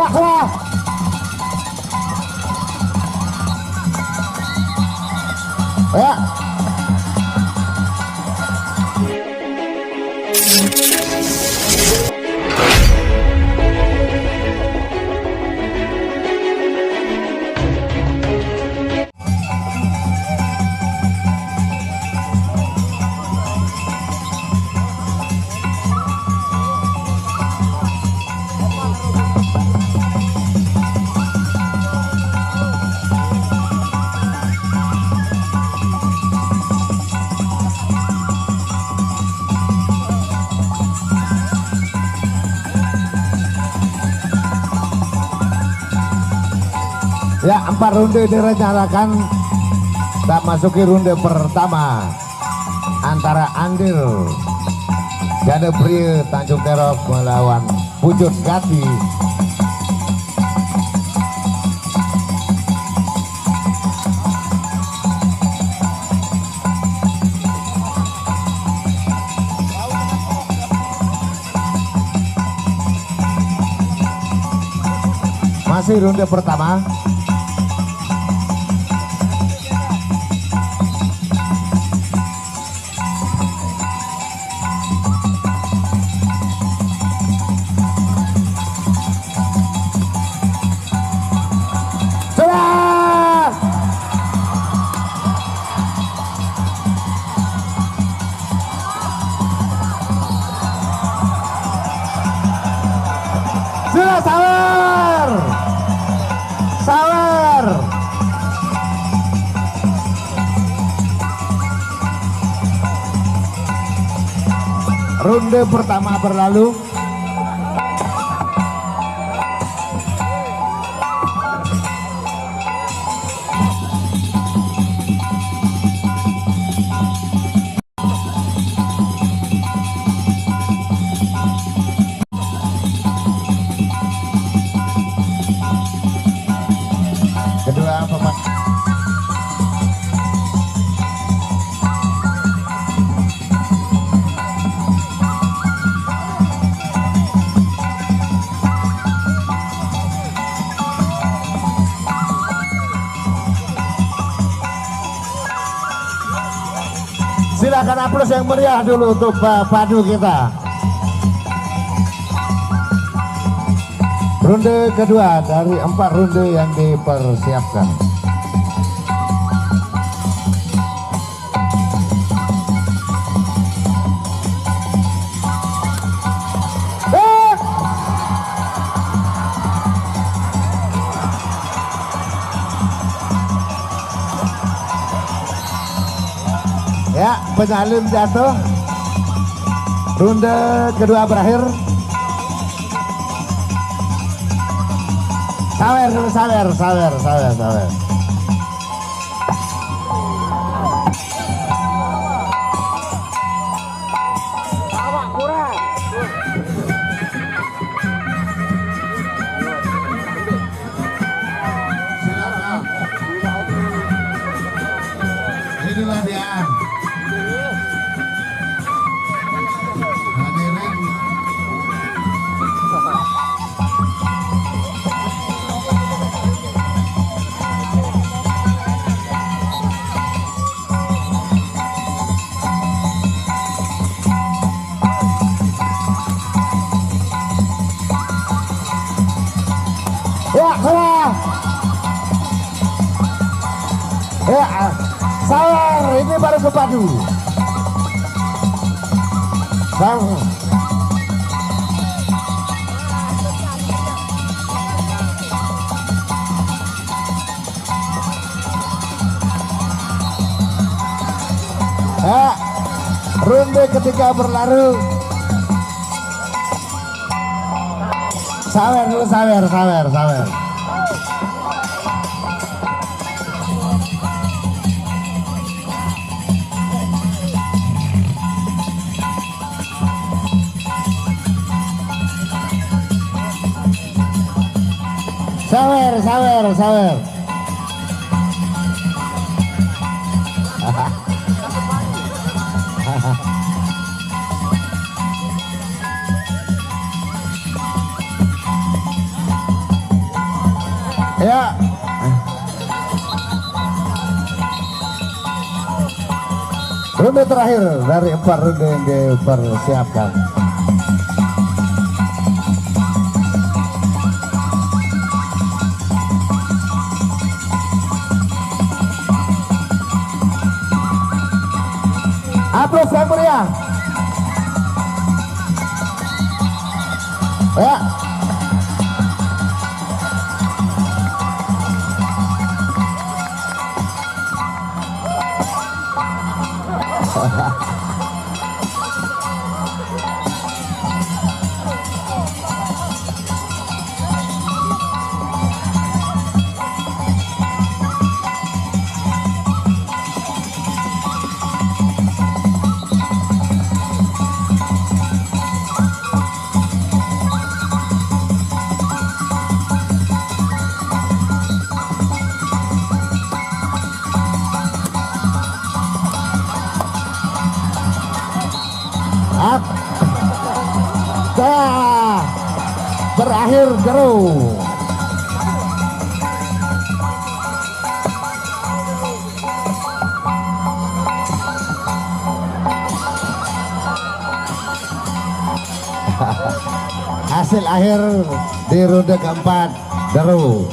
Wah. Ya. Ya, 4 runde direncanakan. Tak masuki runde pertama antara Andil Jane Pria Tanjung Terok melawan Pucuk Gati. Masih runde pertama. Sawer. Runde pertama berlalu. Kedua pemain silakan aplaus yang meriah dulu untuk padu kita. Runde kedua dari 4 runde yang dipersiapkan. Ya, penyalin jatuh. Runde kedua berakhir. Sawer. Inilah dia. Ya, Sawer ini baru kepadu. Ya, runde ketiga berlalu. Sawer dulu, sawer. Sawer. Ya. Ronde terakhir dari 4 ronde yang dipersiapkan. Aplaus yang meriah. Ya. Berakhir draw. Hasil akhir di ronde keempat draw.